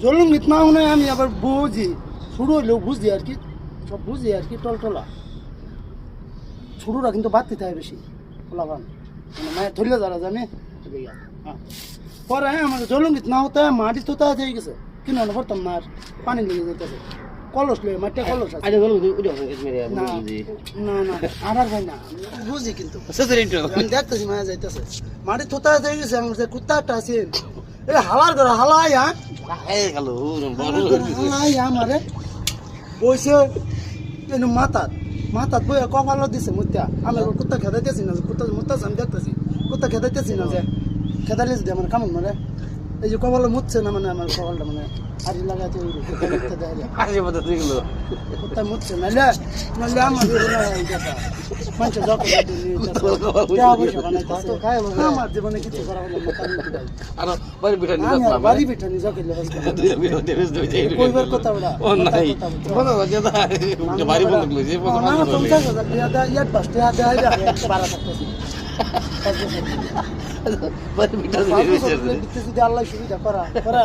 জলঙ্গিত না মনে হয় আমি আবার বুঝি শুরু হইলেও বুঝি আর কি সব বুঝি আর কি টলটলা শুরুরা কিন্তু বাড়তে থাকে বেশি পোলাপান মানে মায়ের ধরলে যারা জানে পরে আমাদের জলঙ্গিত না হতে মাটি তো তাড়া হয়ে গেছে কিনে আনা করতাম না আর পানি লেগে যেতেছে কলস লয়ে মাটিতে কলস আছে না না না আর ভাই না বুঝি কিন্তু আমি দেখতেছি মায়া যাইতেছে মাটি থোতা হয়ে গেছে আমার যে কুত্তাটা আছে এ হালার করে হালাই হালাই আমারে বইছে মাথাত মাথাত বই কপাল দিছে মুত্যা আমি কুত্তা খেদাইতেছি না কুত্তা মুত্তা আমি দেখতেছি কুত্তা খেদাইতেছি না যে খেদাইলে যদি আমার কামড় মারে এই যে কপাল মুতছে না মানে আমার কপালটা মানে হাড়ি লাগাতে কুত্তা মুতছে নাহলে নাহলে আমার মানুষের যখন আমার জীবনে কিছু করা হলো বাড়ি পিঠা নিয়ে যখন কইবার কথা ওরা ইয়ার পাশ বাড়া থাকতেছি আল্লাহ সুবিধা করা করা